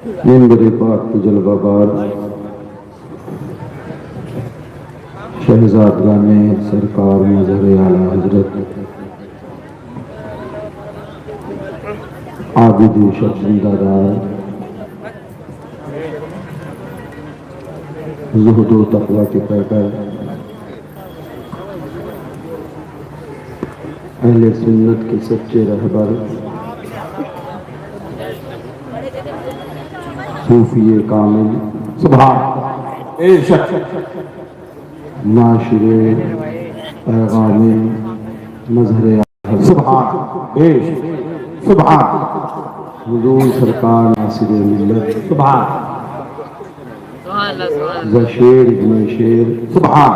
منبر پاک کی جلوہ بار شہزادگان سرکار مظہر اعلیٰ حضرت عابد شرمندہ دار زہد و تقوی کے پیکر اہل سنت کے سچے رہبر صوفی کامل سبحان ناشر پیغام مظہر اعلیٰ سبحان سبحان حضور سرکار ناصر ملت سبحان شیر ابن شیر سبحان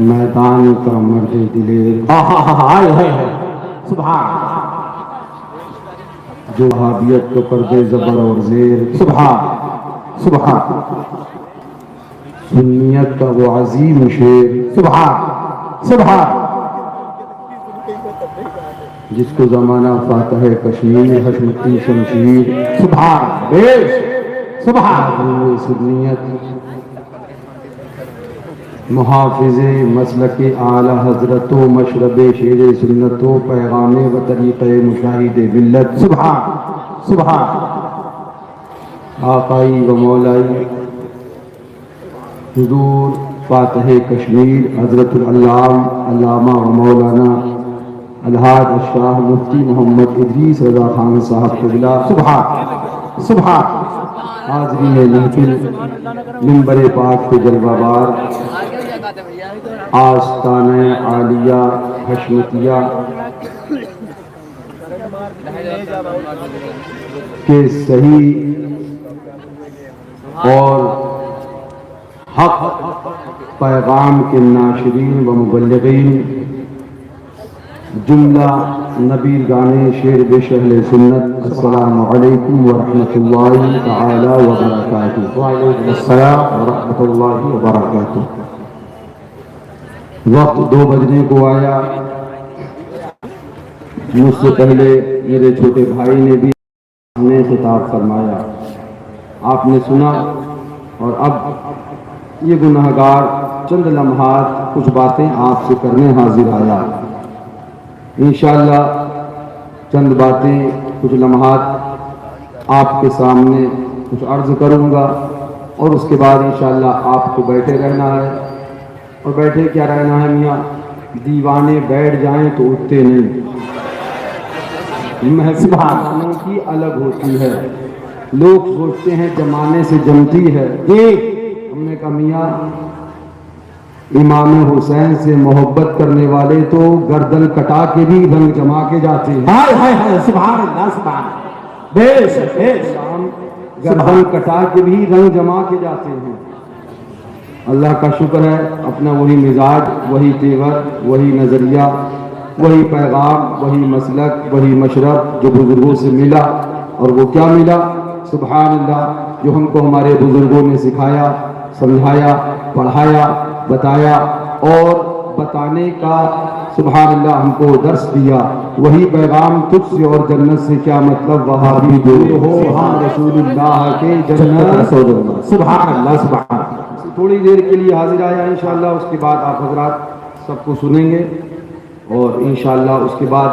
میدان کا مرد دلیر سبحان جو وہابیت کو پردے زبر اور زیر سبحان سبحان سنیت کا وہ عظیم شیر سبحان سبحان جس کو زمانہ فاتح کشمیر حشمتی شمشیر سبحان سبحان سنیت محافظ مسلک اعلی حضرت و مشرب شیر سنت و پیغام و طریق مشاہد ملت سبحان سبحان آقائی و مولائی حضور فاتح کشمیر حضرت علامہ و مولانا الحاج شاہ مفتی محمد ادریس رضا خان صاحب قبلہ سبحان سبحان حاضرین محفل منبر پاک کے جلوہ بار آستانہ عالیہ حشمتیہ کے صحیح اور حق پیغام کے ناشرین و مبلغین جملہ نبی گانے شیر بش اہل سنت السلام علیکم ورحمۃ اللہ تعالی وبرکاتہ۔ وعلیکم السلام ورحمۃ اللہ وبرکاتہ۔ وقت 2 بجنے کو آیا، مجھ سے پہلے میرے چھوٹے بھائی نے بھی نے خطاب فرمایا، آپ نے سنا، اور اب یہ گنہگار چند لمحات کچھ باتیں آپ سے کرنے حاضر آیا۔ انشاءاللہ چند باتیں کچھ لمحات آپ کے سامنے کچھ عرض کروں گا، اور اس کے بعد انشاءاللہ آپ کو بیٹھے رہنا ہے۔ اور بیٹھے کیا رہنا ہے میاں، دیوانے بیٹھ جائیں تو اٹھتے نہیں، محفل کی الگ ہوتی ہے، لوگ سوچتے ہیں جمانے سے جمتی ہے۔ ہم نے کہا میاں امام حسین سے محبت کرنے والے تو گردن کٹا کے بھی رنگ جما کے جاتے ہیں۔ سبحان اللہ سبحان بے شک گردن کٹا کے بھی رنگ جما کے جاتے ہیں۔ اللہ کا شکر ہے، اپنا وہی مزاج، وہی تیور، وہی نظریہ، وہی پیغام، وہی مسلک، وہی مشرب جو بزرگوں سے ملا۔ اور وہ کیا ملا؟ سبحان اللہ، جو ہم کو ہمارے بزرگوں نے سکھایا، سمجھایا، پڑھایا، بتایا اور بتانے کا سبحان اللہ ہم کو درس دیا، وہی پیغام تجھ سے اور جنت سے کیا مطلب، وہابی دور ہو ہم رسول اللہ کے جنت سودا۔ سبحان اللہ سبحان۔ تھوڑی دیر کے لیے حاضر آیا انشاءاللہ، اس کے بعد آپ حضرات سب کو سنیں گے، اور انشاءاللہ اس کے بعد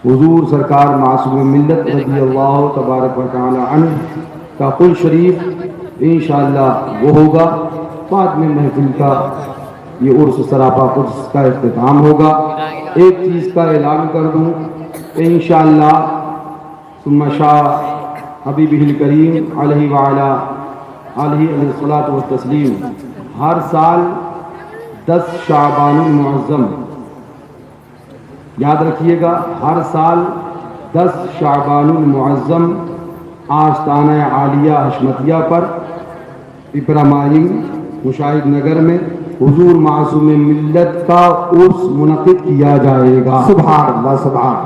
حضور سرکار معصوم ملت رضی اللہ تبارک و تعالی عنہ کا قل شریف انشاءاللہ وہ ہوگا۔ بعد میں محفل کا یہ عرس سراپا قدس کا اختتام ہوگا۔ ایک چیز کا اعلان کر دوں، انشاءاللہ ثم شاء حبیبہ الکریم علیہ وعلا علیہ الصلاۃ والتسلیم، ہر سال 10 شعبان المعظم، یاد رکھیے گا، ہر سال 10 شعبان المعظم آستانہ عالیہ حشمتیہ پر پپرا مارین مشاہد نگر میں حضور معصوم ملت کا عرس منعقد کیا جائے گا۔ سبحان اللہ سبحان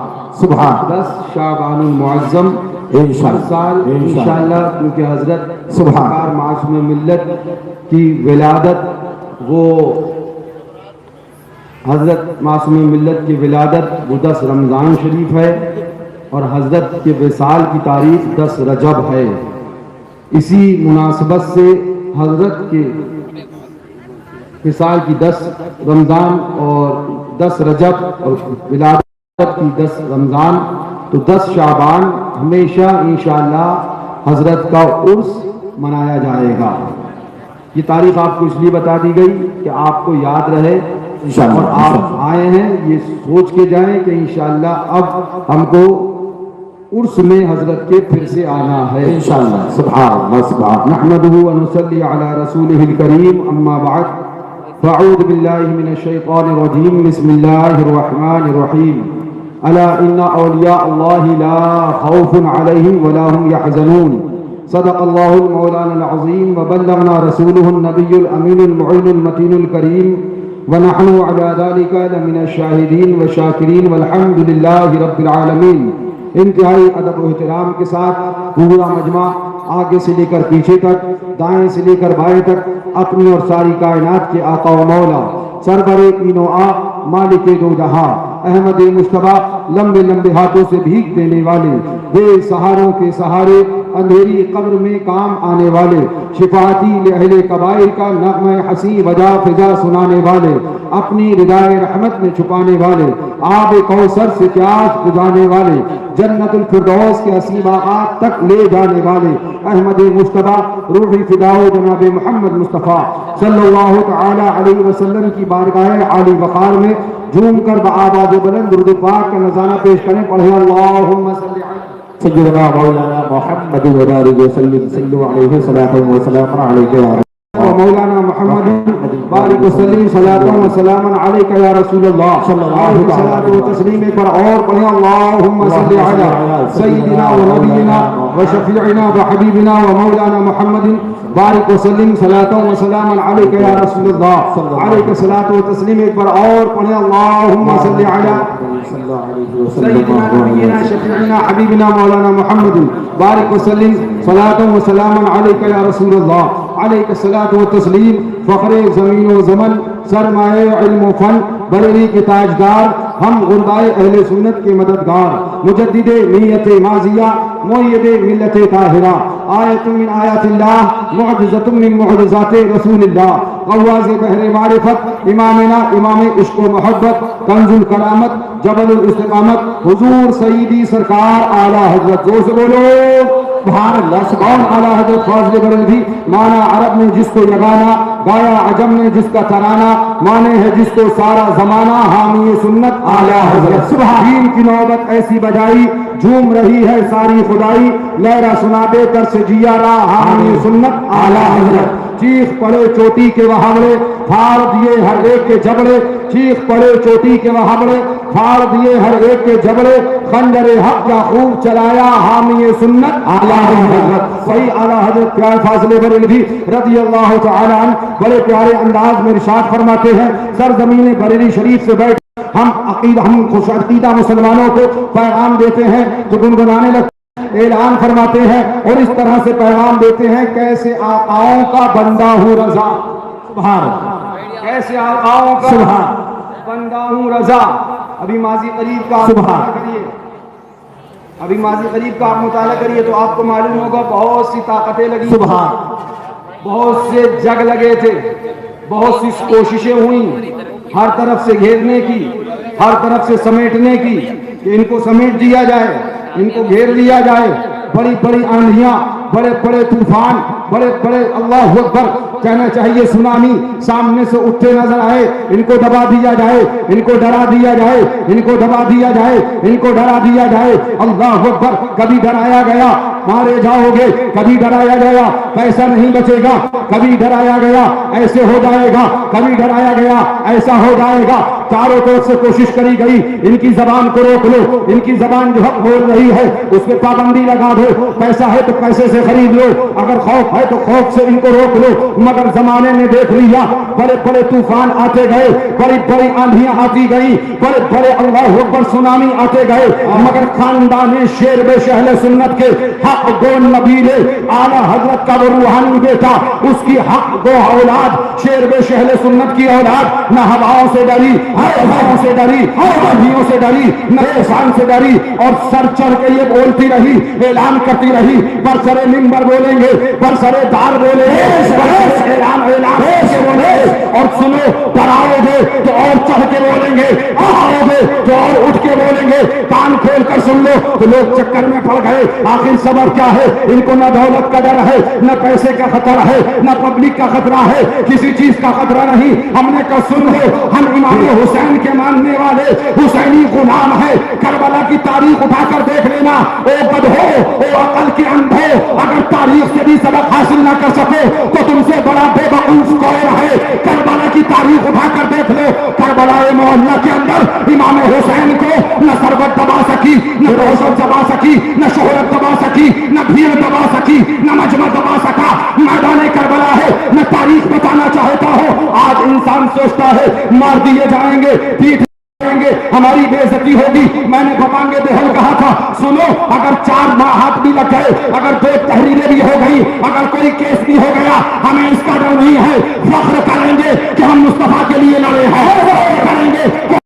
سبحان۔ 10 شعبان المعظم ہر سال انشاءاللہ، کیونکہ حضرت سرکار معصوم ملت کی ولادت، وہ حضرت معصوم ملت کی ولادت وہ 10 رمضان شریف ہے، اور حضرت کے وصال کی تاریخ 10 رجب ہے. اسی مناسبت سے حضرت کے وصال کی 10 رمضان اور 10 رجب اور ولادت کی 10 رمضان تو 10 شعبان ہمیشہ انشاءاللہ حضرت کا عرس منایا جائے گا. یہ تاریخ آپ کو اس لیے بتا دی گئی کہ آپ کو یاد رہے اور آپ آئے ہیں یہ سوچ کے جائیں کہ انشاءاللہ اب ہم کو عرس میں حضرت کے پھر سے آنا ہے انشاءاللہ. سبحان اللہ سبحان نحمده ونصلي على رسوله الكريم اما بعد فاعوذ بالله من الشيطان الرجيم بسم الله الرحمن الرحيم الا ان اولياء الله لا خوف عليهم ولا هم يحزنون صدق الله المولانا العظيم وبلغنا رسوله النبي الامين المعين المتين الكريم ونحن على ذلك لمن الشاهدين والشاكرين والحمد لله رب العالمين. انتہائی ادب و احترام کے ساتھ پورا مجمع آگے سے لے کر پیچھے تک دائیں سے لے کر بائیں تک اپنی اور ساری کائنات کے آقا و مولا سرور تین و آب مالک دو جہاں احمد مصطفیٰ لمبے لمبے ہاتھوں سے بھیک دینے والے بے سہاروں کے سہارے اندھیری قبر میں کام آنے والے شفاعتی لأہل کبائر کا نغمہ حسین وجا فضا سنانے والے اپنی ردائے رحمت میں چھپانے والے آب کوثر سے پیاس بجھانے والے جنت الفردوس کے حسین باغات تک لے جانے والے احمد مصطفیٰ روحی فداؤ جناب محمد مصطفیٰ صلی اللہ تعالی علیہ وسلم کی بارگاہ عالی وقار میں جھوم کر بآواز بلند درود پاک کا نذرانہ پیش کریں. پڑھیں اللہم صلی علی سيدنا مولانا محمد وبارك وسلم صلوا عليه صلاة وسلام عليك يا رسول مولانا محمد بارک وسلم صلاۃ و سلام علیک یا رسول اللہ صلی اللہ علیہ وسلم تسلیم پر اور پڑھیں اللہم صلی علی سیدنا و نبینا و شفیعنا و حبیبنا و مولانا محمد بارک وسلم صلاۃ و سلام علیک یا رسول اللہ علیک صلاۃ و تسلیم پر اور پڑھیں اللہم صلی علی سیدنا نبینا شفیعنا حبیبنا مولانا محمد بارک وسلم صلاۃ و سلام علیک یا رسول اللہ علیک الصلاۃ و تسلیم فخر زمین و زمن سرمایہ علم و فن بریلی کے تاجدار ہم غربائے اہل سنت کے مددگار مجدد نیت ماضیہ مؤید ملت طاہرہ آیت من آیات اللہ معجزۃ من معجزات رسول اللہ غواز بحر معرفت امامنا امام عشق و محبت کنز الکرامت جبل الاستقامت حضور سیدی سرکار اعلیٰ حضرت زور سے بولو سبحان اللہ سبحان اعلیٰ حضرت فاضل بریلوی مانا عرب میں جس کو یگانا گایا عجم میں جس کا ترانہ مانے ہے جس کو سارا زمانہ حامی سنت اعلیٰ حضرت سبحان کی نوبت ایسی بجائی جھوم رہی ہے ساری خدائی لہرا سنا دے کر سے جیا رہا حامی سنت اعلیٰ حضرت چیخ پڑے چوٹی کے وہاڑے پھاڑ دیے ہر ایک کے جبڑے چیخ پڑے چوٹی کے وہاڑے پھاڑ دیے ہر ایک کے جبڑے خنجر حق کا خوب چلایا حامی سنت اعلیٰ حضرت وہی اعلیٰ حضرت پیارے فاضل بریلوی رضی اللہ تعالی عنہ بڑے پیارے انداز میں ارشاد فرماتے ہیں سرزمین بریلی شریف سے بیٹھ ہم خوش عقیدہ مسلمانوں کو پیغام دیتے ہیں تو گنگنانے لگتے اعلان فرماتے ہیں اور اس طرح سے پیغام دیتے ہیں کیسے آقاؤں کا بندہ ہوں رضا سبحان کیسے آقاؤں کا سبحان بندہ ہوں رضا. ابھی ماضی قریب کا سبحان کریے ابھی ماضی قریب کا آپ مطالعہ کریے تو آپ کو معلوم ہوگا بہت سی طاقتیں لگی سبحان بہت سے جگ لگے تھے بہت سی کوششیں ہوئیں ہر طرف سے گھیرنے کی ہر طرف سے سمیٹنے کی کہ ان کو سمیٹ دیا جائے ان کو گھیر لیا جائے بڑی بڑی آندھیاں بڑے بڑے طوفان بڑے بڑے اللہ اکبر کہنا چاہیے سونامی سامنے سے اٹھتے نظر آئے ان کو دبا دیا جائے ان کو ڈرا دیا جائے ان کو دبا دیا جائے ان کو ڈرا دیا جائے اللہ اکبر کبھی ڈرایا گیا مارے جاؤ گے کبھی ڈرایا گیا پیسہ نہیں بچے گا کبھی ڈرایا گیا ایسے ہو جائے گا کبھی ڈرایا گیا ایسا ہو جائے گا چاروں طرف سے کوشش کری گئی ان کی زبان کو روک لو ان کی زبان جو حق بول رہی ہے اس پہ پابندی لگا دو پیسہ ہے تو پیسے سے خرید لو اگر خوف ہے تو خوف سے ان کو روک لو مگر زمانے نے دیکھ لیا بڑے بڑے طوفان آتے گئے بڑی بڑی آندھیاں آتی گئی بڑے بڑے اللہ اکبر سونامی آتے گئے مگر خاندان شیر بے شہل سنت کے حق حق گو نبیل اعلی حضرت کا وہ روحانی بیٹا، اس کی حق گو اولاد، شیر بے شہل سنت کی اولاد، نہ ہواؤں سے ڈری، ہواؤں سے ڈری، آندھیوں سے ڈری، نہ احسان سے ڈری، اور سر چڑھ کے یہ بولتی رہی، اعلان کرتی رہی، برسر منبر بولیں گے، برسر دار بولیں گے، اعلان کے بولیں گے، اور سنو ڈراؤ گے تو اور چڑھ کے بولیں گے، آؤ گے تو اور اٹھ کے بولیں گے، کان کھول کر سن لو تو لوگ چکر میں پڑ گئے۔ آخر سبب کیا ہے؟ ان کو نہ دولت کا ڈر ہے، نہ پیسے کا خطرہ ہے، نہ پبلک کا خطرہ ہے، کسی چیز کا خطرہ نہیں۔ ہم نے کہا سن لو، ہم امام حسین کے ماننے والے حسینی غلام ہیں۔ کربلا کی تاریخ اٹھا کر دیکھ لینا، اے گدھو، اے عقل کے اندھو، اگر تاریخ سے بھی سبق حاصل نہ کر سکے تو تم سے بڑا بے وقوف کون ہے؟ کربلا کی تاریخ اٹھا کر دیکھ لو، کربلا محلہ کے اندر امام حسین کو نہ ثروت دبا سکی، نہ روشن دبا سکی، نہ شہرت دبا سکی، نہ بھیڑ دبا سکی، نہ مجمع دبا سکا۔ میدان کربلا ہے، میں تاریخ بتانا چاہتا ہوں۔ آج انسان سوچتا ہے مار دیے جائیں گے، پیٹ گے، ہماری بے عزتی ہوگی۔ میں نے بپانگے دہل کہا تھا، سنو اگر 4 ماہ ہاتھ بھی لگ گئے، اگر 2 تحریریں بھی ہو گئی، اگر کوئی کیس بھی ہو گیا، ہمیں اس کا ڈر نہیں ہے۔ فخر کریں گے کہ ہم مصطفیٰ کے لیے لڑے ہیں، فخر کریں گے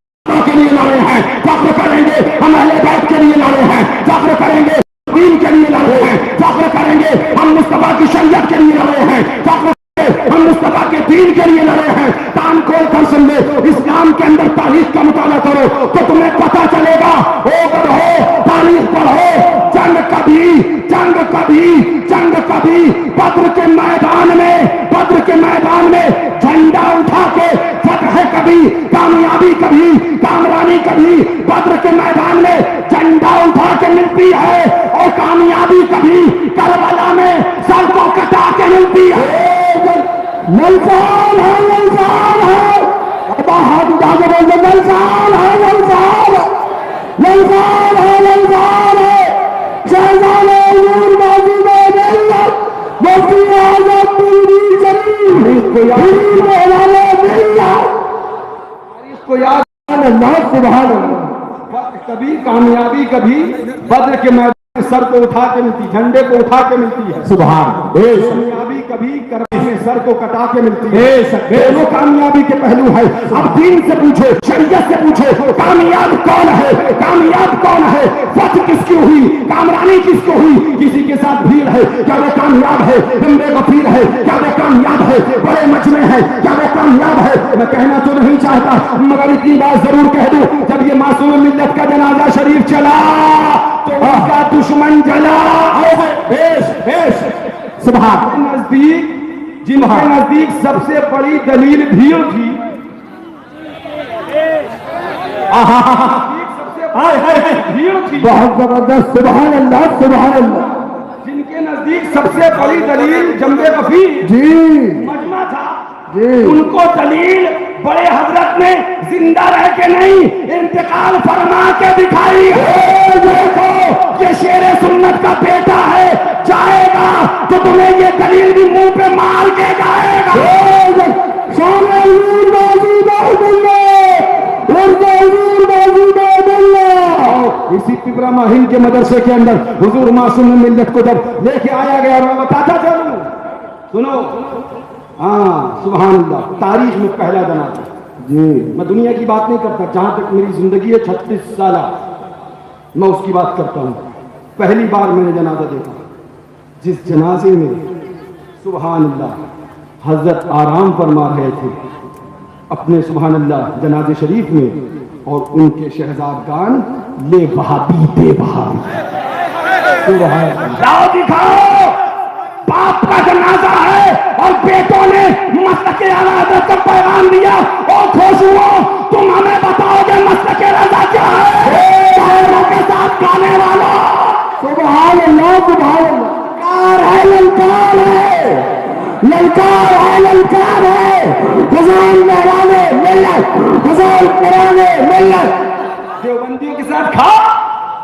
کے لیے لڑے ہیں، فخر کریں گے ہم اہل بیت کے لیے لڑے ہیں، فخر کریں گے دین کے لیے لڑے ہیں، فخر کریں گے ہم مصطفیٰ کی شریعت کے لیے لڑے ہیں، فخر ہم مصطفیٰ کے دین کے لیے لڑے ہیں۔ کان کھول کر سن لے، اسلام کے اندر تاریخ کا مطالعہ کرو تو تمہیں پتہ چلے گا۔ تاریخ پڑھو، جنگ کبھی بدر کے میدان میں جھنڈا اٹھا کے فتح کبھی، کامیابی کبھی، کامرانی کبھی، بدر کے میدان میں جھنڈا اٹھا کے ملتی ہے، اور کامیابی کبھی کربلا میں سر کو کٹا کے ملتی ہے۔ ملزان ہے، ملزان ہے، ہاتھ اٹھا کے بولتے ملزان ہے، ملزان ہے، ملزان ہے، ملزان ہے۔ شہزاد حضور موجود ملت مفتی اعظم پوری زمین کو یاد اللہ سبحان اللہ۔ کبھی کامیابی کبھی بدر کے میدان میں سر کو اٹھا کے ملتی، جھنڈے کو اٹھا کے ملتی ہے۔ سبحان کامیابی کبھی کربلا میں سر کو کٹا کے ملتی ہے۔ دونوں کامیابی کے پہلو ہے۔ اب دین سے پوچھو، شریعت سے پوچھو، کامیاب کون ہے؟ کامیاب کون ہے؟ فتح کس کی ہوئی؟ کامرانی کس کو ہوئی؟ کسی کے ساتھ بھیڑ ہے کیا وہ کامیاب ہے؟ بندے غفیر ہے کیا وہ کامیاب ہے؟ بڑے مجمع ہے کیا وہ کامیاب ہے؟ میں کہنا تو نہیں چاہتا مگر اتنی بات ضرور کہہ دوں، جب یہ معصوم ملت کا جنازہ شریف چلا تو ان کا دشمن جلا۔ سبحان نزدیک جن کے نزدیک سب سے بڑی دلیل بھیڑ تھی، بھیڑ تھی، بہت زبردست، سبحان اللہ، سبحان اللہ۔ جن کے نزدیک سب سے بڑی دلیل جنگ غفیر جی مجمع تھا، جی، ان کو دلیل بڑے حضرت نے زندہ رہ کے نہیں انتقال فرما کے دکھائی ہے۔ دیکھو یہ شیر سنت کا بیٹا ہے، جائے گا تو تمہیں یہ دلیل بھی منہ پہ مار کے جائے گا۔ اسی پپرا ماہین کے مدرسے کے اندر حضور معصوم ملت کو جب لے کے آیا گیا، اور میں بتاتا چلوں، سنو، ہاں سبحان اللہ، تاریخ میں پہلا جنازہ جی، میں دنیا کی بات نہیں کرتا، جہاں تک میری زندگی ہے 36 سالہ میں اس کی بات کرتا ہوں۔ پہلی بار میں نے جنازہ دیکھا، جس جنازے میں سبحان اللہ حضرت آرام فرما رہے تھے اپنے سبحان اللہ جنازے شریف میں، اور ان کے شہزادگان لے بہادی بے بہادی، سبحان اللہ، دکھاؤ باپ کا جنازہ ہے اور بیٹوں نے مسلک اعلیٰ حضرت کا پیغام دیا، اور خوش ہو تم ہمیں بتاؤ گے مسلک رضا کیا ہے؟ شاعروں کے ساتھ گانے والا، سبحان اللہ، سبحان اللہ۔ للکار ہے، للکار ہے، للکار ہے، للکار ہے، حضور مہرانے ملت، حضور پرانے ملت، دیوبندیوں کے ساتھ کھاؤ،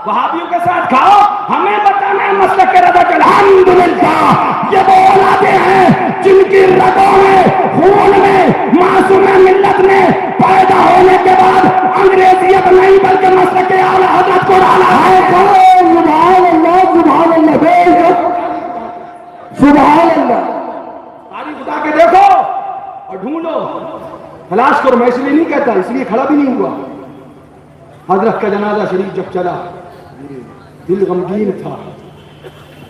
وہابیوں کے ساتھ کھاؤ، ہمیں بتانا ہے مسلک رضا کے۔ الحمدللہ یہ وہ اولادیں ہیں جن کی رگوں میں، خون میں، معصوم ملت نے پیدا ہونے کے بعد انگریزیت نہیں بلکہ مسلک اعلیٰ حضرت کو ڈالا ہے۔ سبحان اللہ، سبحان اللہ۔ تلاش کرو، میں اس لیے نہیں کہتا، اس لیے کھڑا بھی نہیں ہوا. حضرت کا جنازہ شریف جب چلا دل غمگین تھا،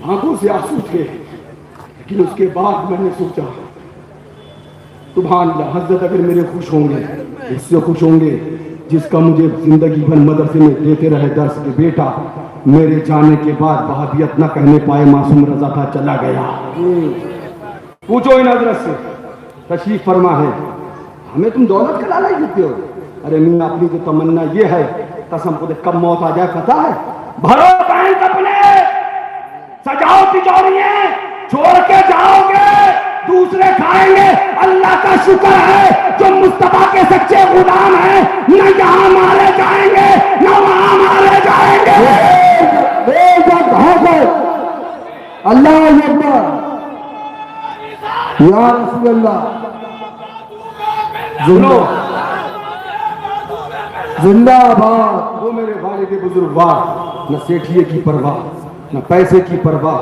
آنکھوں سے آنسو تھے، لیکن اس کے بعد میں نے سوچا سبحان اللہ، حضرت اگر میرے خوش ہوں گے اس سے خوش ہوں گے جس کا مجھے زندگی بھر مدرسے میں دیتے رہے درس کہ بیٹا میرے جانے کے بعد وہابیت نہ کہنے پائے معصوم رضا تھا چلا گیا. پوچھو ان حضرت سے، تشریف فرما ہے، ہمیں تم دولت کا لالچ دیتے ہو. ارے میاں اپنی تو تمنا یہ ہے، قسم خدا کب موت آ جائے پتہ ہے، بھرو بینک اپنے، سجاؤ تجوریاں، چھوڑ کے جاؤ گے دوسرے کھائیں گے. اللہ کا شکر ہے جو مصطفیٰ کے سچے غلام ہیں، نہ یہاں مارے جائیں گے نہ وہاں مارے جائیں گے. اللہ اکبر یا رسول اللہ. زندہ آباد. وہ میرے والد بزرگوار، نہ سیٹھیے کی پرواہ، نہ پیسے کی پرواہ،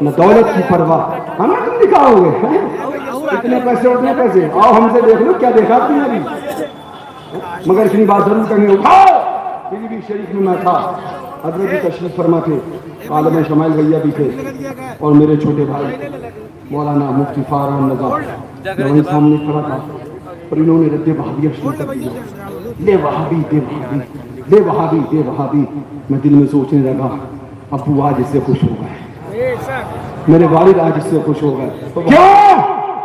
نہ دولت کی پرواہ. ہمیں تم دکھاؤ گے اتنے پیسے اتنے پیسے، آؤ ہم سے دیکھ لو کیا دیکھا تم نے ابھی. مگر اتنی بات ضرور کریں گے، اٹھاؤ. پھر بھی شریف میں تھا، حضرت بھی تشریف فرما تھے، عالم شمائل بھیا بھی تھے، اور میرے چھوٹے بھائی مولانا مفتی فاروق رضا میں وہیں سامنے کھڑا تھا، اور انہوں نے رد وہابیہ شروع کر دیا. لے وہابی دے وہابی، لے وہابی دے وہابی. میں دل میں سوچنے لگا ابو آج اس سے خوش ہو گئے، میرے والد آج اس سے خوش ہو گئے. کیوں؟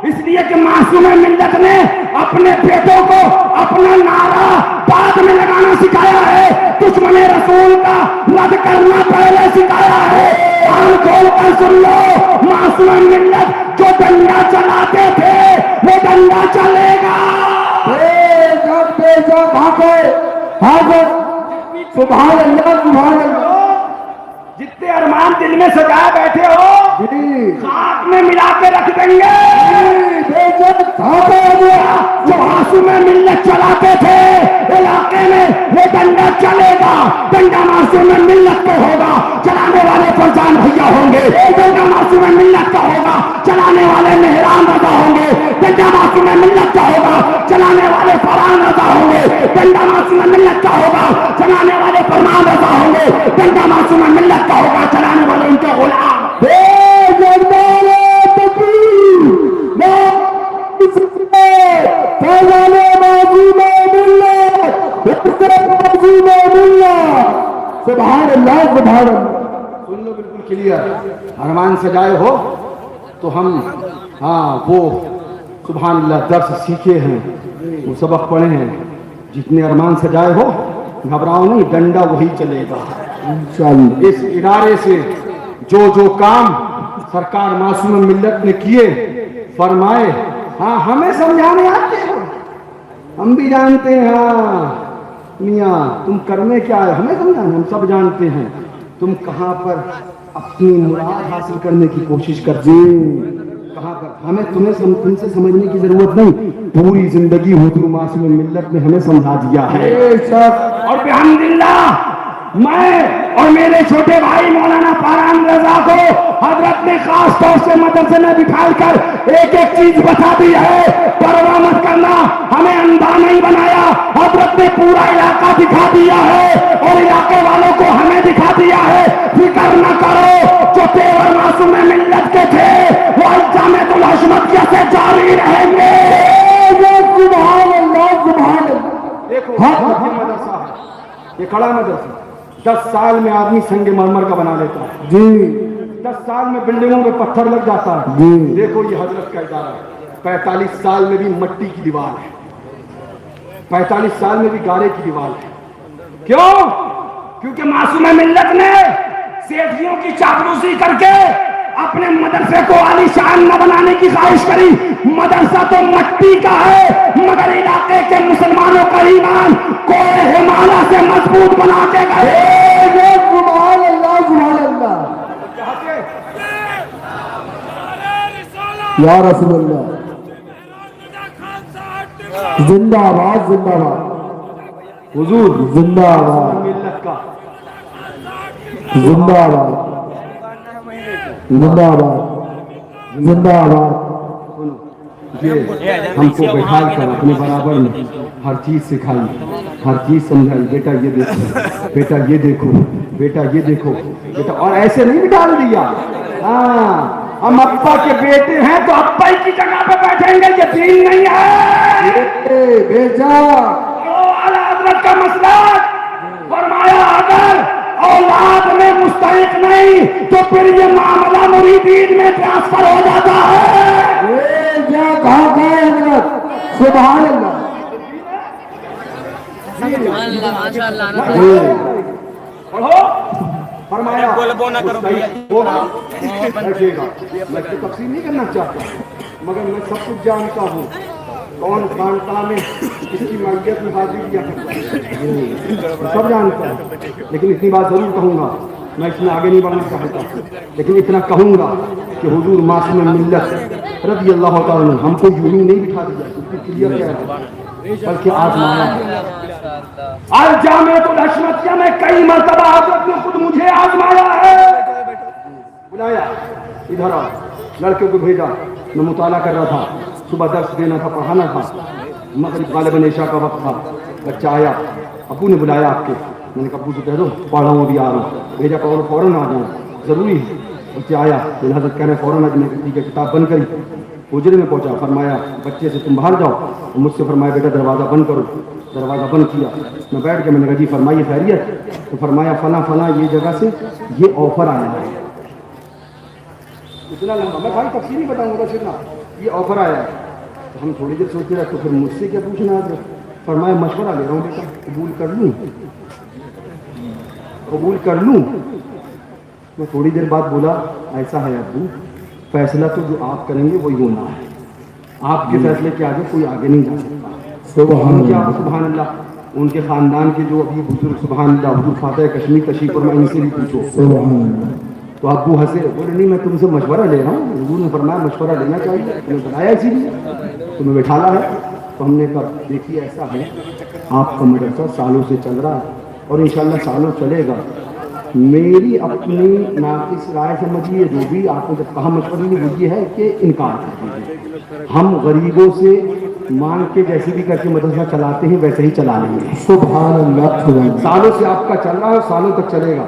اس لیے کہ معصوم ملت نے اپنے بیٹوں کو اپنا نعرہ بعد میں لگانا سکھایا ہے، دشمن رسول کا رد کرنا پہلے سکھایا ہے. کان کھول کر سن لو، معصوم ملت جو ڈنڈا چلاتے تھے وہ ڈنڈا چلے گا. سبحان اللہ سبحان اللہ. جتنے ارمان دل میں سجائے بیٹھے ہو خاک میں ملا کے رکھ دیں گے. جو معصوم ملت چلاتے تھے علاقے میں وہ ڈنڈا چلے گا. ڈنڈا معصوم ملت کا ہوگا، چلانے والے فرزان بھیا ہوں گے. ڈنڈا معصوم ملت کا ہوگا، چلانے والے مہران رضا ہوں گے. ڈنڈا معصوم ملت کا ہوگا، چلانے والے فرحان رضا ہوں گے. ڈنڈا معصوم ملت کا ہوگا، چلانے والے فرمان رضا ہوں گے. ڈنڈا معصوم ملت کا ہوگا، چلانے والے ان کے غلام. سبحان اللہ سبحان اللہ. سن لو بالکل کلیئر، ارمان سجائے ہو تو ہم وہ سبحان اللہ درس سیکھے ہیں، وہ سبق پڑھے ہیں. جتنے ارمان سجائے ہو گھبراؤ نہیں، ڈنڈا وہی چلے گا انشاءاللہ. اس ادارے سے جو کام سرکار معصوم ملت نے کیے فرمائے، ہمیں سمجھانے آتے ہیں، ہم بھی جانتے ہیں. میاں تم کرنے کیا ہے ہمیں سمجھانا، ہم سب جانتے ہیں تم کہاں پر اپنی مراد حاصل کرنے کی کوشش کرتے کہاں پر. ہمیں تم سے سمجھنے کی ضرورت نہیں، پوری زندگی حضور معصوم ملت نے ہمیں سمجھا دیا ہے. اور بحمداللہ میں اور میرے چھوٹے بھائی مولانا فارحان رضا کو حضرت نے خاص طور سے مدرسے میں بٹھا کر ایک ایک چیز بتا دی ہے. پرواہ مت کرنا، ہمیں اندھا نہیں بنایا. حضرت نے پورا علاقہ دکھا دیا ہے اور علاقے والوں کو ہمیں دکھا دیا ہے. فکر نہ کرو، جو تیور معصوم ملت کے تھے وہ جامعۃ الحشمتیہ سے جاری رہیں گے. سبحان اللہ سبحان اللہ. دیکھو یہ مدرسہ ہے، یہ کھڑا مدرسہ 10 سال میں آدمی سنگ مرمر کا بنا لیتا ہے جی. 10 سال میں بلڈنگوں میں پتھر لگ جاتا ہے جی. دیکھو یہ حضرت کا ادارہ ہے، 45 سال میں بھی مٹی کی دیوار ہے، 45 سال میں بھی گارے کی دیوار ہے. کیوں؟ کیونکہ معصوم ملت نے سیٹھیوں کی چاپلوسی کر کے اپنے مدرسے کو عالی شان نہ بنانے کی خواہش کری. مدرسہ تو مٹی کا ہے مگر علاقے کے مسلمانوں کا ایمان کوہ ہمالیہ سے مضبوط بنا کے گئے. سبحان اللہ سبحان اللہ. یا رسول اللہ. زندہ آباد زندہ آباد حضور زندہ آباد ملت کا زندہ آباد زندہ آباد زندہ آباد. سنو یہ ہم کو بٹھا کر اپنے برابر میں ہر چیز سکھائی، ہر چیز سمجھائی، بیٹا یہ دیکھو، بیٹا یہ دیکھو، بیٹا یہ دیکھو بیٹا، اور ایسے نہیں بٹھا دیا. ہاں ہم ابا کے بیٹے ہیں تو ابا کی جگہ پہ بیٹھیں گے، یہ دین نہیں ہے. بیٹا اعلیٰ حضرت کا مسئلہ فرمایا اگر اولاد میں مستحق نہیں تو پھر یہ معاملہ مریدین میں ٹرانسفر ہو جاتا ہے. یہ کیا کہا ہے حضرت؟ سبحان اللہ. فرمایا میں تفصیل نہیں کرنا چاہتا مگر میں سب کچھ جانتا ہوں کون خانقاہ میں اس کی مائیت میں حاضری کیا کرتا ہے، سب جانتا ہے. لیکن اتنی بات ضرور کہوں گا، میں اس میں آگے نہیں بڑھنا چاہتا، لیکن اتنا کہوں گا کہ حضور معصوم ملت رضی اللہ تعالیٰ نے ہم کو یوں ہی نہیں بٹھا دیا، اس کی کلیئر کیا ہے بلکہ آزمایا. الجامعۃ الحشمتیہ میں کئی مرتبہ حضرت نے خود مجھے آزمایا ہے. بلایا ادھر آ، لڑکے کو بھیجا، میں مطالعہ کر رہا تھا، صبح درس دینا تھا، پڑھانا تھا، مغرب غالباً عشاء کا وقت تھا. بچہ آیا، ابو نے بلایا آپ کے، میں نے کہا ابو سے کہہ دو پڑھ رہا ہوں ابھی آ رہا ہوں. بھیجا پڑھو فوراً آ جاؤں ضروری ہے. بچہ آیا، میرے حضرت کہہ رہے ہیں فوراً آ جانے. ٹھیک ہے، کتاب بند کری، حجرے میں پہنچا، فرمایا بچے سے تم باہر جاؤ، اور مجھ سے فرمایا بیٹا دروازہ بند کرو. دروازہ بند کیا، میں بیٹھ کے میں نے کہا جی فرمائیے خیریت؟ تو فرمایا فلاں فلاں یہ جگہ سے یہ آفر آیا ہے. اتنا لمبا میں بھائی تفصیل نہیں بتاؤں گا، اتنا یہ آفر آیا ہے. تو ہم تھوڑی دیر سوچتے رہے تو پھر مجھ سے کیا پوچھنا ہے؟ فرمایا مشورہ لے رہا ہوں بیٹا، قبول کر لوں قبول کر لوں. میں تھوڑی دیر بعد بولا ایسا ہے ابو، فیصلہ تو جو آپ کریں گے وہی ہونا ہے، آپ کے فیصلے کے آگے کوئی آگے نہیں جا سکتا. سبحان اللہ. ان کے خاندان کے جو ابھی بزرگ سبحان اللہ حضور فاتح کشمیر تشریف فرما، ان سے بھی پوچھو. تو ابو ہنسے، بولے نہیں میں تم سے مشورہ لے رہا ہوں، حضور نے فرمایا مشورہ لینا چاہیے، تمہیں بتایا اسی لیے تمہیں بٹھالا ہے. تو ہم نے کہا دیکھیے ایسا ہے آپ کا مدرسہ سالوں سے چل رہا ہے اور انشاءاللہ سالوں چلے گا. میری اپنی ناقص رائے سمجھیے، جو بھی آپ نے جب کہا مشورہ نہیں، وہ یہ ہے کہ انکار کر دیجیے. ہم غریبوں سے مانگ کے جیسے بھی کر کے مدرسہ چلاتے ہیں ویسے ہی چلا لیں گے. سبحان اللہ. سالوں سے آپ کا چل رہا ہے، سالوں تک چلے گا.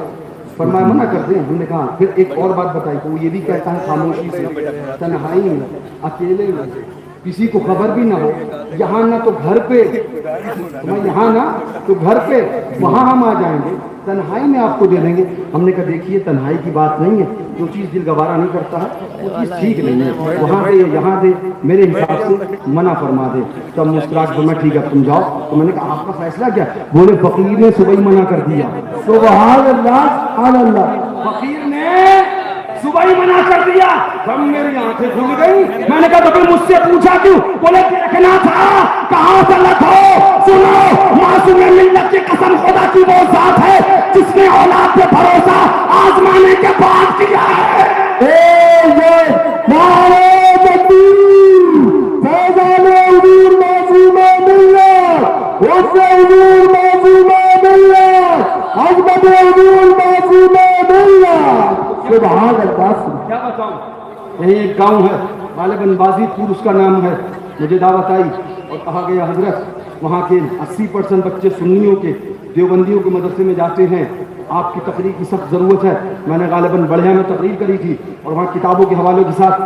فرمایا منع کر دیں. ہم نے کہا پھر ایک اور بات بتائی کہ وہ یہ بھی کہتا ہے خاموشی سے، تنہائی میں، اکیلے میں، کسی کو خبر بھی نہ ہو، یہاں نہ تو گھر پہ، یہاں نہ تو گھر پہ، وہاں ہم آ جائیں گے، تنہائی میں آپ کو دے دیں گے. ہم نے کہا دیکھیے تنہائی کی بات نہیں ہے، جو چیز دل گوارا نہیں کرتا ہے وہ چیز ٹھیک نہیں ہے، وہاں دے یہاں دے، میرے حساب سے منع فرما دے. تب مسکراہٹ پر میں ٹھیک ہے تم جاؤ. تو میں نے کہا آپ کا فیصلہ کیا؟ بولے فقیر نے صبح ہی منع کر دیا. سبحان اللہ سبحان اللہ. فقیر نے صبح ہی منع کر دیا. تب میری آنکھیں کھل گئی. میں نے کہا تو پھر مجھ سے پوچھا کیوں؟ بولے دیکھنا تھا کہاں سے لکھو. سنو معصوم ملت کی قسم خدا کی وہ ذات ہے جس نے اولاد پہ بھروسہ آزمانے کے بعد کیا ہے. کیا بتاؤں، یہی ایک گاؤں ہے غالباً بازی پور اس کا نام ہے. مجھے دعوت آئی اور کہا گیا حضرت وہاں کے 80% بچے سنیوں کے دیوبندیوں کے مدرسے میں جاتے ہیں، آپ کی تقریر کی سخت ضرورت ہے. میں نے غالباً بڑھیا میں تقریر کری تھی اور وہاں کتابوں کے حوالوں کے ساتھ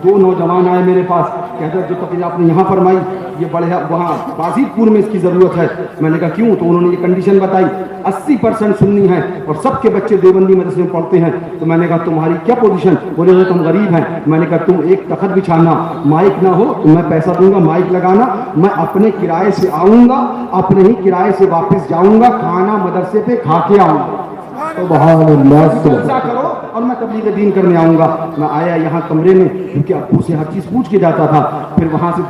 دو نوجوان آئے میرے پاس کہ حضرت جو تقریر آپ نے یہاں فرمائی یہ بڑھیا وہاں بازی پور میں اس کی ضرورت ہے. میں نے کہا کیوں؟ تو انہوں نے یہ کنڈیشن بتائی 80% سنی ہیں اور سب کے بچے دیوبندی مدرسے میں پڑھتے ہیں. تو میں نے کہا تمہاری کیا پوزیشن؟ بولے تم غریب ہیں. میں نے کہا تم ایک تخت بچھانا، مائک نہ ہو تو میں پیسہ دوں گا مائک لگانا، میں اپنے کرائے سے آؤں گا، اپنے ہی کرائے سے واپس جاؤں گا، کھانا مدرسے پہ کھا کے آؤں گا. سبحان اللہ. ایسا کرو اور میں تبلیغ دین کرنے آؤں گا. میں آیا یہاں کمرے میں کیونکہ ابو سے ہر چیز پوچھ کے جاتا تھا. پھر وہاں سے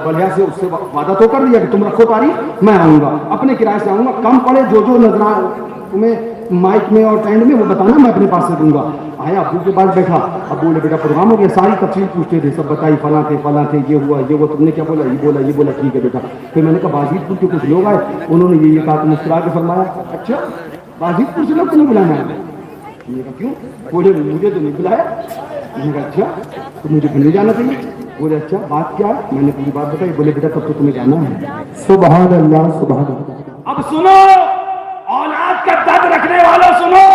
بڑھیا سے اس سے وعدہ تو کر لیا کہ تم رکھو تاریخ، میں آؤں گا اپنے کرائے سے آؤں گا، کم پڑے جو نظر تمہیں مائک میں اور ٹینڈ میں وہ بتانا میں اپنے پاس سے دوں گا. آیا ابو کے پاس بیٹھا، ابو بولے بیٹا پروگرام ہو گیا. ساری تفصیل پوچھتے تھے، سب بتائی فلاں تھے یہ ہوا تم نے کیا بولا، یہ بولا ٹھیک ہے بیٹا. پھر میں نے کہا بازیت پور کے کچھ لوگ آئے، انہوں نے یہ کہا تو مسکرا کے فرمایا اچھا بازیت پور سے لوگ تمہیں بلانا ہے. میں نے کہا کیوں؟ بولے مجھے تو نہیں بلایا. میں نے کہا اچھا تو مجھے نہیں جانا چاہیے. بولے اچھا بات کیا ہے؟ میں نے پوری بات بتائی. بولے بیٹا تب تو تمہیں جانا ہے. سبحان اللہ سبحان اللہ. اب سنو اولاد کا درد رکھنے والوں سنو.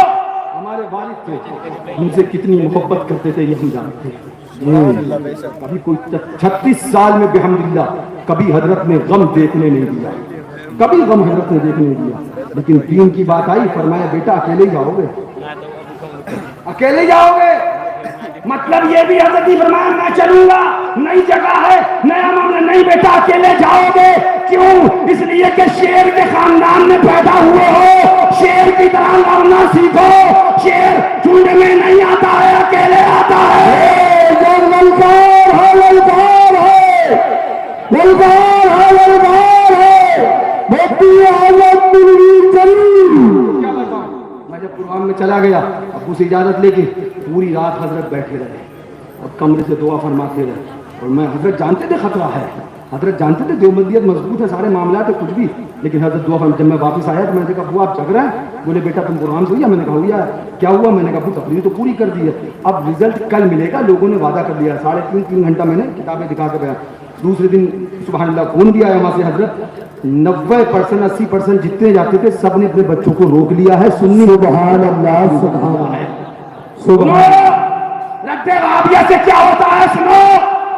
ہمارے والد تھے ان سے کتنی محبت کرتے تھے یہ ہم جانتے ہیں. کبھی کوئی 36 سال میں بحمدللہ کبھی حضرت نے غم دیکھنے نہیں دیا, کبھی غم حضرت نے دیکھنے نہیں دیا. لیکن دین کی بات آئی, فرمایا بیٹا اکیلے ہی جاؤ گے, اکیلے جاؤ گے. مطلب یہ بھی حضرت فرمایا میں چلوں گا, نئی جگہ ہے, نیا معاملہ, نہیں بیٹا اکیلے جاؤ گے. کیوں؟ اس لیے کہ شیر کے خاندان میں پیدا ہوئے ہو, شیر کی طرح لڑنا سیکھو. شیر جھنڈ میں نہیں آتا ہے, اکیلے آتا ہے. للکار ہے, للکار ہے, للکار ہے, للکار ہے. مفتی اعظم تنویر جلیل. کیا بتاؤں, میں جب قرآن میں چلا گیا ابو سے اجازت لے کے پوری رات حضرت بیٹھے رہے اور کمرے سے دعا فرماتے رہے. اور میں حضرت جانتے تھے خطرہ ہے, حضرت جانتے تھے دیوبندیت مضبوط ہے, سارے معاملات ہے کچھ بھی, لیکن حضرت دعا جب میں واپس آیا تو میں نے کہا ابو آپ جگ رہے ہیں؟ بولے بیٹا تم قرآن سے ہوئی؟ میں نے کہا ہوئی ہے. کیا ہوا؟ میں نے کہا ابو تقریر تو پوری کر دی ہے, اب رزلٹ کل ملے گا, لوگوں نے وعدہ کر لیا. 3.5 گھنٹہ میں نے کتابیں دکھا کے بیان. دوسرے دن سبحان اللہ فون بھی آیا وہاں سے, حضرت 90% 80% جتنے جاتے تھے سب نے اپنے بچوں کو روک لیا ہے سنی. سبحان اللہ سبحان اللہ سبحان. رد غابیہ سے کیا ہوتا ہے سنو.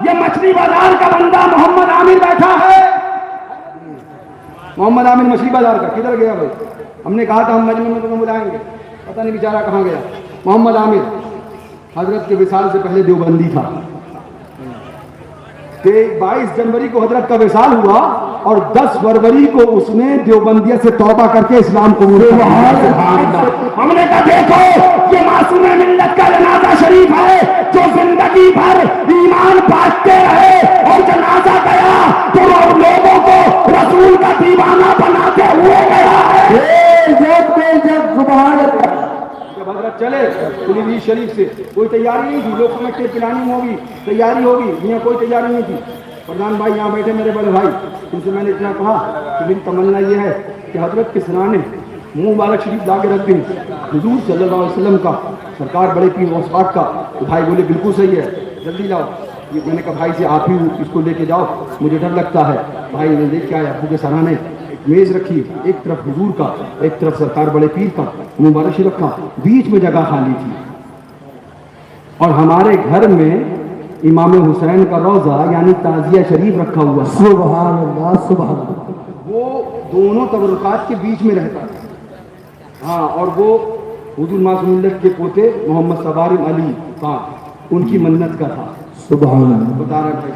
یہ مچھلی بازار کا بندہ محمد عامر بیٹھا ہے. محمد عامر مچھلی بازار کا کدھر گیا بھائی؟ ہم نے کہا تھا ہم مجمع میں تمہیں بلائیں گے, پتہ نہیں بیچارہ کہاں گیا. محمد عامر حضرت کے وصال سے پہلے دیوبندی تھا. 22 جنوری کو حضرت کا وصال ہوا اور 10 فروری کو اس نے دیوبندیت سے توبہ کر کے اسلام قبول کیا. ہم نے کہا دیکھو یہ معصوم ملت کا جنازہ شریف ہے جو زندگی بھر ایمان بانٹتے رہے, اور جنازہ گیا تو لوگوں کو رسول کا دیوانہ بناتے ہوئے گیا ہے. سبحان اللہ. جب حضرت چلے پیلی شریف سے کوئی تیاری نہیں تھی, لوگ سمجھتے پلاننگ ہوگی, تیاری ہوگی, یہاں کوئی تیاری نہیں تھی. پردھان بھائی یہاں بیٹھے میرے بڑے بھائی, ان سے میں نے اتنا کہا کہ میری تمنا یہ ہے کہ حضرت کے سرانے منہ مبارک شریف لا کے رکھ دیں حضور صلی اللہ علیہ وسلم کا, سرکار بڑے پیر غوث پاک کا. تو بھائی بولے بالکل صحیح ہے, جلدی لاؤ. یہ میں نے کہا بھائی سے آپ ہی اس کو لے کے جاؤ, مجھے ڈر لگتا ہے. بھائی نے لے کے آیا ابو کے سرانے, میز رکھی, ایک طرف حضور کا, ایک طرف سرکار بڑے پیر کا مبارک شریف رکھا, بیچ میں جگہ خالی تھی. اور ہمارے گھر میں امام حسین کا روضہ یعنی تعزیہ شریف رکھا ہوا تھا. سبحان اللہ سبحان اللہ. وہ دونوں تبرکات کے بیچ میں رہتا تھا. ہاں, اور وہ حضور معصوم ملت کے پوتے محمد سوارم علی خان ان کی منت کا تھا. سبحان اللہ. بتا رہا بھائی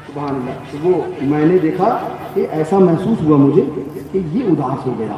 سبحان اللہ. تو وہ میں نے دیکھا کہ ایسا محسوس ہوا مجھے کہ یہ اداس ہو گیا.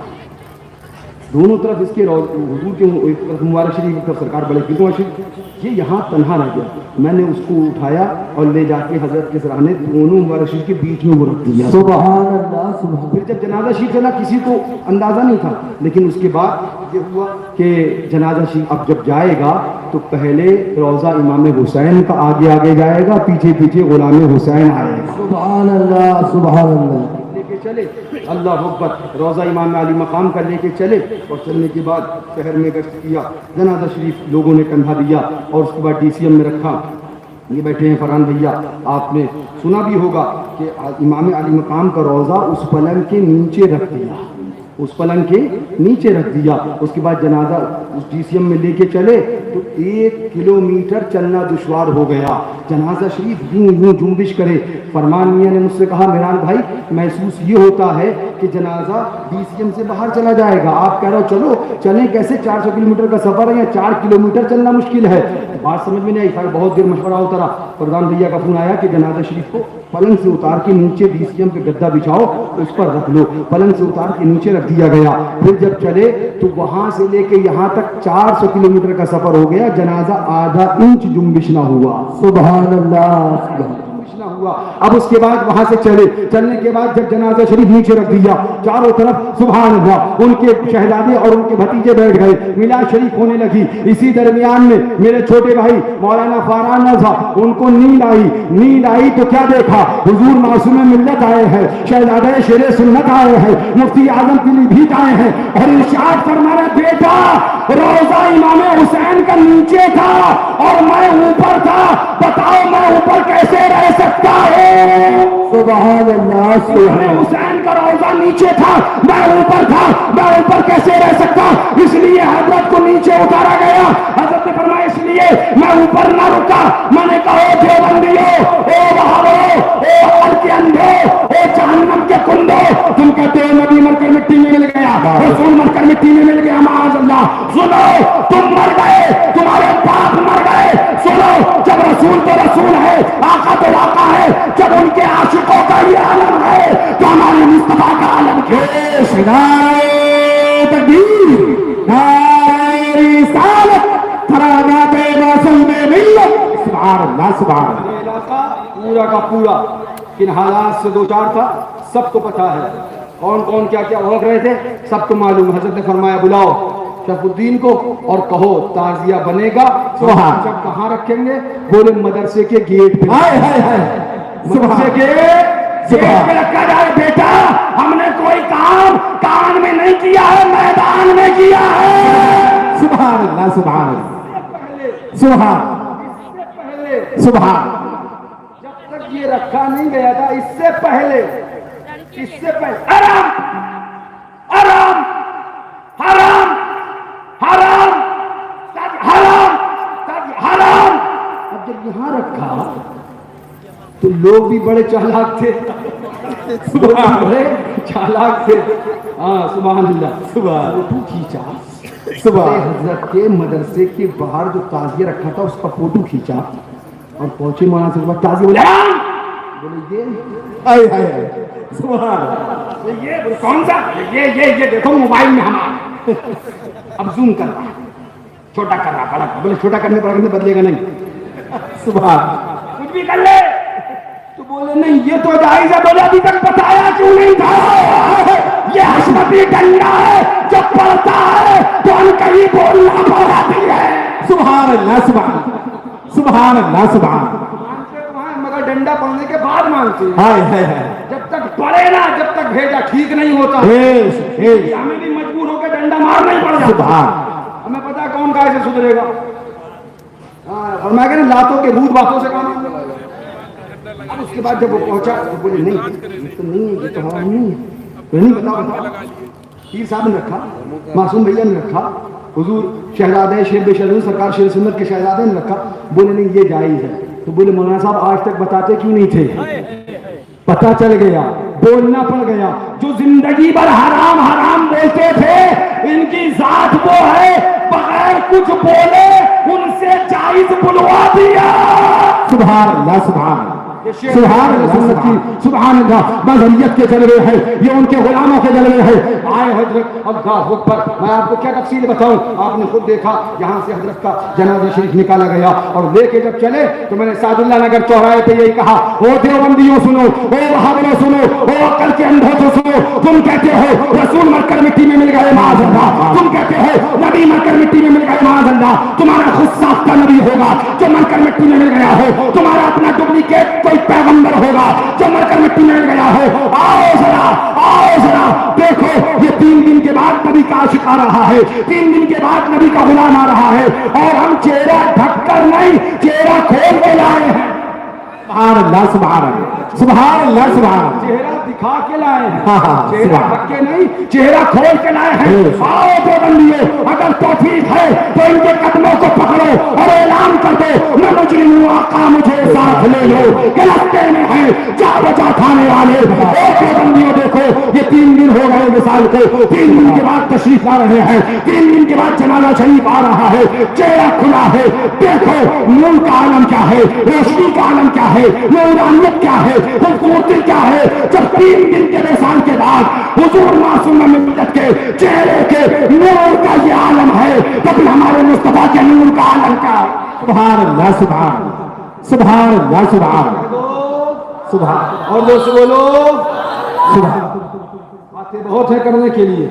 دونوں طرف اس کے حضور کے مبارک شریف, ایک طرف سرکار بڑے پیر شریف, یہ یہاں تنہا رہ گیا. میں نے اس کو اٹھایا اور لے جا کے حضرت کے سرانے دونوں مبارک شریف کے بیچ میں وہ رکھ دیا. سبحان اللہ سبحان. پھر جب جنازہ شریف چلا کسی کو اندازہ نہیں تھا, لیکن اس کے بعد یہ ہوا کہ جنازہ شریف اب جب جائے گا تو پہلے روضہ امام حسین کا آگے آگے جائے گا, پیچھے پیچھے غلام حسین آئے گا. سبحان اللہ سبحان اللہ. لے کے چلے, اللہ اکبر, روضہ امام علی مقام کا لے کے چلے, اور چلنے کے بعد شہر میں گشت کیا. جنازہ شریف لوگوں نے کندھا دیا اور اس کے بعد DCM میں رکھا. یہ بیٹھے ہیں فرحان بھیا, آپ نے سنا بھی ہوگا کہ امام علی مقام کا روضہ اس پلنگ کے نیچے رکھ دیا, اس پلنگ کے نیچے رکھ دیا. اس کے بعد جنازہ اس DCM میں لے کے چلے تو 1 کلومیٹر چلنا دشوار ہو گیا. جنازہ شریف یوں یوں جنبش کرے. فرمان میاں نے مجھ سے کہا میران بھائی محسوس یہ ہوتا ہے کہ جنازہ DCM سے باہر چلا جائے گا. آپ کہہ رہے ہو چلو, چلیں کیسے؟ 400 کلومیٹر کا سفر ہے یا 4 کلومیٹر چلنا مشکل ہے. بات سمجھ میں نہیں آئی. بہت دیر مشورہ ہوتا رہا. پردھان بھیا کا فون آیا کہ جنازہ شریف کو پلنگ سے اتار کے نیچے DCM پہ گدا بچھاؤ, اس پر رکھ لو. پلنگ سے اتار کے نیچے رکھ دیا گیا. پھر جب چلے تو وہاں سے لے کے یہاں تک 400 کلومیٹر کا سفر ہو گیا. جنازہ آدھا انچ جنبش نہ ہوا. سبحان اللہ. نہ ہوا. اب اس کے بعد وہاں سے چلے, چلنے کے بعد جب جنازہ شریف نیچے رکھ دیا, چاروں طرف سبحان اللہ ان کے شہزادے اور ان کے بھتیجے بیٹھ گئے. میلاد شریف ہونے لگی. اسی درمیان میں میرے چھوٹے بھائی مولانا فارانہ صاحب, ان کو نیند آئی تو کیا دیکھا, حضور معصوم ملت آئے ہیں, شہزادہ شیر سنت آئے ہیں, مفتی اعظم پیلی بھیٹ آئے ہیں, اور ارشاد فرما رہے بیٹا روضہ امام حسین کا نیچے تھا اور میں اوپر تھا, بتاؤ میں اوپر کیسے سبحان اللہ سبحان حسین کا روزہ نیچے تھا، میں اوپر تھا، میں اوپر کیسے رہ سکتا؟ اس لیے حضرت کو نیچے اتارا گیا۔ حضرت نے فرمایا اس لیے میں اوپر نہ رکا، میں نے کہا او دیوبندیو، او وہابیو، او عقل کے اندھے، او جہنم کے کندو، تم کہتے ہو نبی مر کر مٹی میں مل گیا، رسول مر کر مٹی میں مل گیا، معاذ اللہ۔ سنو، تم مر گئے، تمہارے باپ مر گئے۔ سنو، جب رسول تو رسول ہے، آقا تو آقا ہے، جب ان کے عاشقوں کا یہ عالم ہے تو ہمارے مصطفیٰ کا عالم کیا ہے؟ نعرہ تکبیر، نعرہ رسالت، کرامات معصوم ملت، سبحان اللہ سبحان اللہ۔ یہ علاقہ پورا کا پورا کن حالات سے دو چار تھا، سب کو پتا ہے، کون کون کیا کیا بھوگ رہے تھے سب کو معلوم۔ حضرت نے فرمایا بلاؤ شرف الدین کو اور کہو تعزیہ بنے گا۔ جب کہاں رکھیں گے؟ بولے مدرسے کے گیٹ پہ، ہائے ہائے ہائے، مدرسے کے گیٹ پہ رکھا جائے۔ بیٹا ہم نے کوئی کام کان میں نہیں کیا ہے، میدان میں کیا ہے۔ سبحان اللہ سبحان اللہ سبحان سبحان۔ جب تک یہ رکھا نہیں گیا تھا، اس سے پہلے حرام حرام حرام حرام حرام حرام۔ اب جب یہاں رکھا تو لوگ بھی بڑے چالاک تھے، بڑے چالاک تھے۔ ہاں سبحان اللہ، سبحان فوٹو کھینچا، سبحان حضرت کے مدرسے کے باہر جو تعزیہ رکھا تھا اس کا فوٹو کھینچا اور پہنچے مولانا سے بات تعزیہ بولے بولے ہائے ہائے ہائے، سبحان یہ کون سا؟ یہ دیکھو موبائل میں ہمارا اب زوم کر رہا، چھوٹا کر رہا، بڑا بولے چھوٹا کرنے پر بدلے گا نہیں، سبحان۔ کچھ بھی کر لے تو بولے نہیں یہ تو جائز ہے۔ بولے ابھی تک بتایا کیوں نہیں تھا؟ یہ حشمتی ڈنڈا ہے، جب پڑتا ہے تو ان کہیں بولنا پڑاتی ہے۔ سبحان اللہ سبحان سبحان اللہ سبحان۔ مانتے تو ہیں مگر ڈنڈا پڑنے کے بعد مانتے ہیں، ہائے ہائے ہائے، جب تک پڑے نا، جب تک بھیجا ٹھیک نہیں ہوتا، ہمیں بھی مجبور ہو کے ڈنڈا مارنا ہی پڑ جاتا۔ سبحان۔ ہمیں پتا کون کیسے سدھرے گا۔ فرمایا کہ لاتوں کے بھوت باتوں سے کام۔ اب اس کے بعد جب وہ پہنچا تو بولے نہیں یہ تو نہیں ہے، یہ تو ہمارا نہیں ہے، نہیں بتا پیر صاحب نے رکھا، معصوم بھیا نے رکھا، حضور شہزادہ شیر بے شرون سرکار شیر سنت کے شہزادے نے رکھا۔ بولے نہیں یہ جائز ہے۔ تو بولے مولانا صاحب آج تک بتاتے کیوں نہیں تھے؟ پتا چل گیا، بولنا پڑ گیا۔ جو زندگی بھر حرام حرام بولتے تھے، ان کی ذات وہ ہے بغیر کچھ بولے ان سے جائز بلوا دیا۔ سبحان اللہ سبحان سبحان اللہ سبحان اللہ۔ مذہبیت کے جلوے ہیں، یہ ان کے غلاموں کے جلوے ہیں۔ آئے حضرت اللہ اکبر، میں آپ کو کیا تفصیل بتاؤں، آپ نے خود دیکھا یہاں سے حضرت کا جنازہ شریف نکالا گیا اور لے کے جب چلے تو میں نے سعد اللہ نگر چوراہے پہ یہی کہا، او دیوبندیوں سنو، او وہابیوں سنو، او عقل کے اندھوں تو سنو، تم کہتے ہو رسول مر کر مٹی میں مل گئے معاذ اللہ، تم کہتے ہو نبی مر کر مٹی میں مل گئے معاذ اللہ، تمہارا خود ساختہ نبی ہوگا جو مر کر مٹی میں مل گیا ہو، تمہارا اپنا ڈپلیکیٹ کوئی پیغمبر ہوگا جو مر کر مٹی میں مل گیا ہو۔ آؤ ذرا دیکھو، یہ 3 دن کے بعد نبی کا عاشق آ رہا ہے، 3 دن کے بعد نبی کا غلام آ رہا ہے، اور ہم چہرہ ڈھک کر نہیں، چہرہ کھول کے لائے ہیں۔ سبحان اللہ سبحان اللہ سبحان اللہ سبحان۔ چہرہ دکھا کے لائے ہیں، ہاں، چہرہ ڈھک کے نہیں، چہرہ کھول کے لائے ہیں۔ آؤ دیوبندیوں، اگر توفیق ہے تو ان کے قدموں کو پکڑو اور اعلان کر دو، میں مجرم ہوں آقا مجھے ساتھ لے لو، کہ راستے میں ہیں جا بجا کھانے والے۔ اے دیوبندیوں دیکھو، یہ 3 دن ہو گئے مثال کو، 3 دن کے بعد تشریف لا رہے ہیں، 3 دن کے بعد جنازہ شریف آ رہا ہے، چہرہ کھلا ہے۔ دیکھو نور کا عالم کیا ہے، روشنی کا عالم کیا ہے، نورانیت کیا ہے، خوبصورتی کیا ہے۔ جب 3 دن کے وصال کے بعد حضور معصوم ملت کے چہرے کے نور کا یہ عالم ہے، تو پھر ہمارے مصطفیٰ کے نور کا عالم کیا ہے؟ سبحان اللہ سبحان سبحان اللہ سبحان سبحان اور دوست بولو، سبحان۔ باتیں بہت ہیں کرنے کے لیے،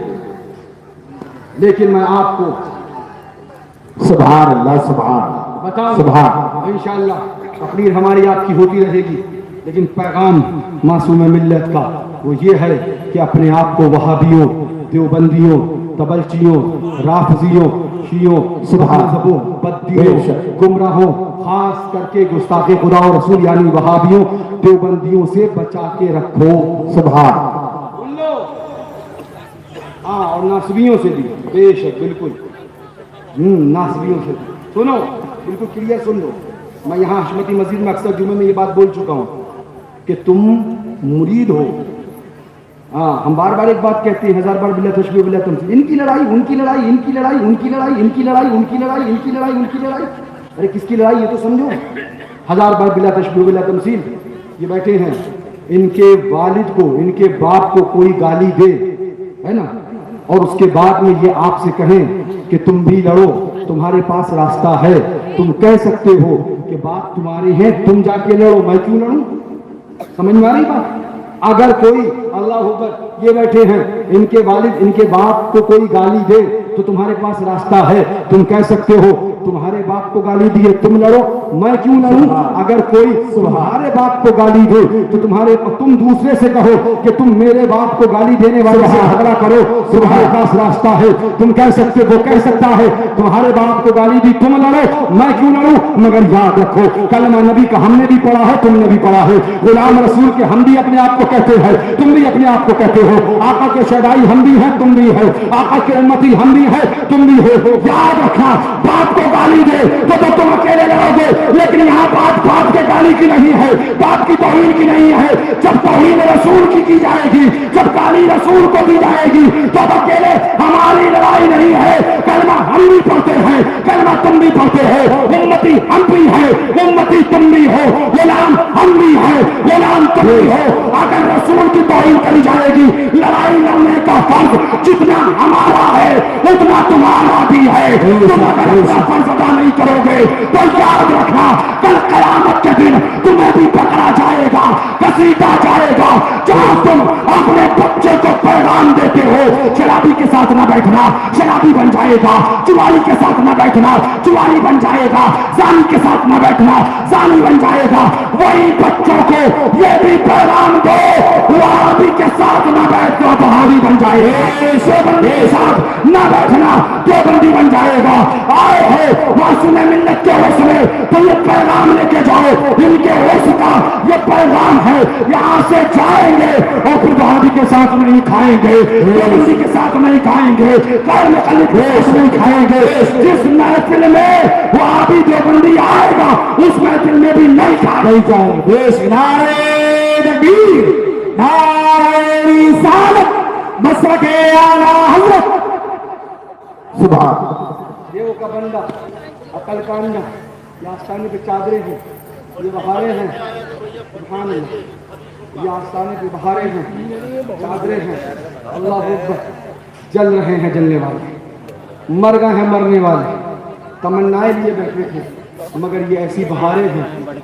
لیکن میں آپ کو سبحان اللہ سبحان بتاؤں سبحان۔ انشاءاللہ تقریر ہماری آپ کی ہوتی رہے گی، لیکن پیغام معصوم ملت کا وہ یہ ہے کہ اپنے آپ کو وہابیوں، دیوبندیوں، تبلچیوں، رافضیوں، شیعوں، مذہبوں، بددینوں، گمراہوں، خاص کر کے گستاخ خدا اور رسول یعنی وہابیوں، دیوبندیوں سے بچا کے رکھو. سبحان. سن لو. ہاں، اور ناصبیوں سے بھی بے شک بالکل. ناصبیوں سے سنو بالکل کلیئر سن لو. میں یہاں حشمتی مسجد میں اکثر جمعے میں یہ بات بول چکا ہوں کہ تم مرید ہو. ہاں، ہم بار بار ایک بات کہتے ہیں، 1000 بار بلا تشبیہ بلا تمثیل. ان کی لڑائی، ان کی لڑائی، ان کی لڑائی، ان کی لڑائی، ان کی لڑائی، ان کی لڑائی، ان کی لڑائی، ان کی لڑائی. ارے کس کی لڑائی یہ تو سمجھو. 1000 بار بلا تشبیہ بلا تمثیل. یہ بیٹھے ہیں، ان کے والد کو، ان کے باپ کو کوئی گالی دے، ہے نا، اور اس کے بعد میں یہ آپ سے کہیں کہ تم بھی لڑو، تمہارے پاس راستہ ہے، تم کہہ سکتے ہو کہ بات تمہاری ہے، تم جا کے لڑو، میں کیوں لڑوں؟ سمجھ میں آ رہی بات؟ اگر کوئی اللہ اکبر یہ بیٹھے ہیں، ان کے والد ان کے باپ کو کوئی گالی دے تو تمہارے پاس راستہ ہے، تم کہہ سکتے ہو تمہارے باپ کو گالی دیے تم لڑو، میں کیوں لڑوں؟ اگر کوئی تمہارے باپ کو گالی دے تو تم دوسرے سے کہو کہ تم میرے باپ کو گالی دینے والے سے جھگڑا کرو، تمہارے پاس راستہ ہے، تم کہہ سکتے، وہ کہہ سکتا ہے تمہارے باپ کو گالی دی تم لڑو، میں کیوں لڑوں؟ مگر یاد رکھو کلمہ نبی کا ہم نے بھی پڑھا ہے، تم نے بھی پڑھا ہے، غلام رسول کے ہم بھی اپنے آپ کو کہتے ہیں، تم بھی اپنے آپ کو کہتے ہو، آقا کے شیدائی ہم بھی ہیں، تم بھی ہے، آقا کے امتی ہم بھی ہے، تم بھی ہو. یاد رکھنا باپ کو گالی دے تو تم اکیلے لڑو گے، لیکن یہاں بات باپ کے گالی کی نہیں ہے، باپ کی توہین کی نہیں ہے. جب توہین رسول کی جائے گی، جب گالی رسول کو دی جائے گی تو اکیلے ہماری لڑائی نہیں ہے. کلمہ ہم بھی پڑھتے ہیں، کلمہ تم بھی پڑھتے ہو، امتی ہم بھی ہے، امتی تم بھی ہو، غلام ہم بھی ہے، غلام تم بھی ہو. اگر رسول کی توہین کری جائے گی، لڑائی لڑنے کا فرض جتنا ہمارا ہے اتنا تمہارا بھی ہے. تم اگر اپنا فرض ادا نہیں کرو گے تو یاد رکھنا کل قیامت کے دن تمہیں بھی پکڑا جائے گا، گھسیٹا جائے گا. جہاں تم اپنے بچے کو پیغام دیتے ہو شرابی کے ساتھ نہ بیٹھنا، شرابی بن جائے گا، چواری کے ساتھ نہ بیٹھنا، چواری بن جائے گا، زانی کے ساتھ نہ بیٹھنا، زانی بن جائے گا، وہی بچوں کو یہ بھی پیغام دو وہابی کے ساتھ نہ بیٹھنا، وہابی بن جائے گا، دیوبندی کے ساتھ نہ بیٹھنا، دیوبندی بن جائے گا. آئے ہو معصوم ملت کے ہوش میں تو یہ پیغام لے کے جاؤ، ان کے ہوش کا یہ پیغام ہے. یہاں سے جائیں گے اور پھر وہابی کے ساتھ نہیں کھائیں گے، دیوبندی کے ساتھ نہیں کھائیں گے، غیر مقلد کے ساتھ نہیں کھائیں گے. جس محفل میں وہابی دیوبندی آئے گا اس محفل میں بھی نہیں کھائے جائیں گے. نعرہ تکبیر، نعرہ رسالت، مسلک اعلیٰ حضرت. سبحان. دیو کا بندہ، عقل کانڈا، یہ آستانے پہ چادریں ہیں، یہ بہاریں ہیں. سبحان اللہ. یہ آستانے پہ بہاریں ہیں، چادریں ہیں. اللہ اکبر. جل رہے ہیں جلنے والے، مر گئے ہیں مرنے والے، تمنائیں لیے بیٹھے تھے مگر یہ ایسی بہاریں ہیں.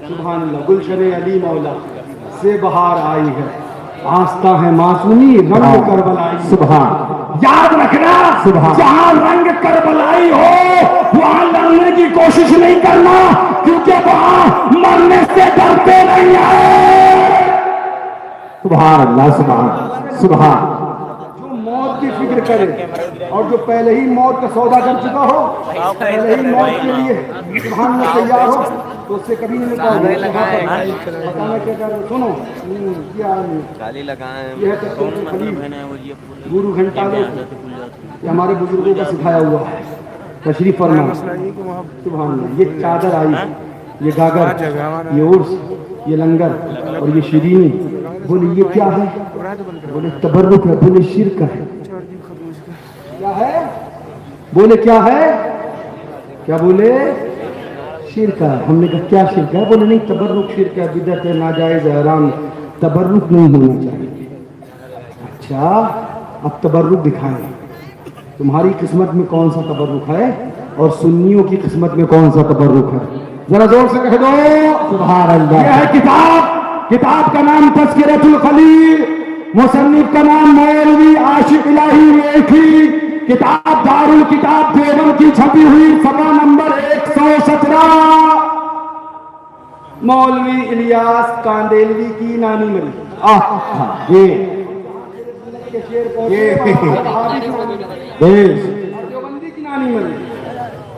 سبحان اللہ. گلشن علی مولا سے بہار آئی ہے، آستہ ہے معصومی رنگ کربلائی. سبحان. یاد رکھنا جہاں رنگ کربلائی ہو وہاں لڑنے کی کوشش نہیں کرنا، کیونکہ وہاں مرنے سے ڈرتے نہیں ہیں. سبحان اللہ. سبحان. سبحان. جو موت کی فکر کرے اور جو پہلے ہی موت کا سودا کر چکا ہو، پہلے ہی موت کے لیے سبحان اللہ تیار ہو، تو اس سے کبھی نہیں نکال. بتانا کیا کر رہے سنو. گرو گھنٹا یہ ہمارے بزرگوں کا سکھایا ہوا ہے. تشریف فرما. سبحان اللہ. یہ چادر آئی، یہ گاگر، یہ عرس، یہ لنگر اور یہ شیرینی. بولے یہ کیا ہے؟ بولے تبرک ہے. بولے شرک ہے. کیا ہے؟ بولے کیا ہے؟ کیا بولے؟ شرک ہے. ہم نے کہا کیا شرک ہے؟ بولے نہیں تبرک شرک ہے، بدعت ہے، ناجائز ہے، حرام. تبرک نہیں ہونا چاہیے. اچھا اب تبرک دکھائیں. تمہاری قسمت میں کون سا تبرک ہے اور سنیوں کی قسمت میں کون سا تبرک ہے؟ ذرا زور سے کہہ دو. سبحان اللہ. یہ ہے کتاب. کتاب کا نام تذکرۃ الخلیل، مصنف کا نام مولوی عاشق الہی میکھی. کتاب دار الکتاب دیوبند کی چھپی ہوئی، صفحہ نمبر 117. مولوی الیاس کاندیلوی کی نانی مری. دیوبندی کی نانی مری.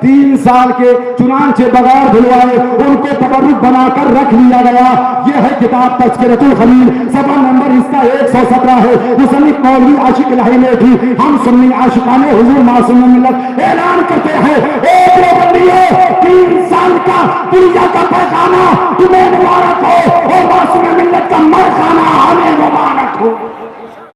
3 سال کے چنانچہ بغیر دھلوائے ان کو تبرک بنا کر رکھ لیا گیا. یہ ہے کتاب تذکرۃ الخلیل, صفحہ نمبر اس کا 117 ہے. مصنف مولوی عاشق الہی نے بھی ہم سنی عاشقان حضور معصوم ملت اعلان کرتے ہیں, اے دیوبندیوں 3 سال کا دنیا کا پیغامہ تمہیں مبارک ہو اور معصوم ملت کا مرخانہ ہمیں مبارک ہو.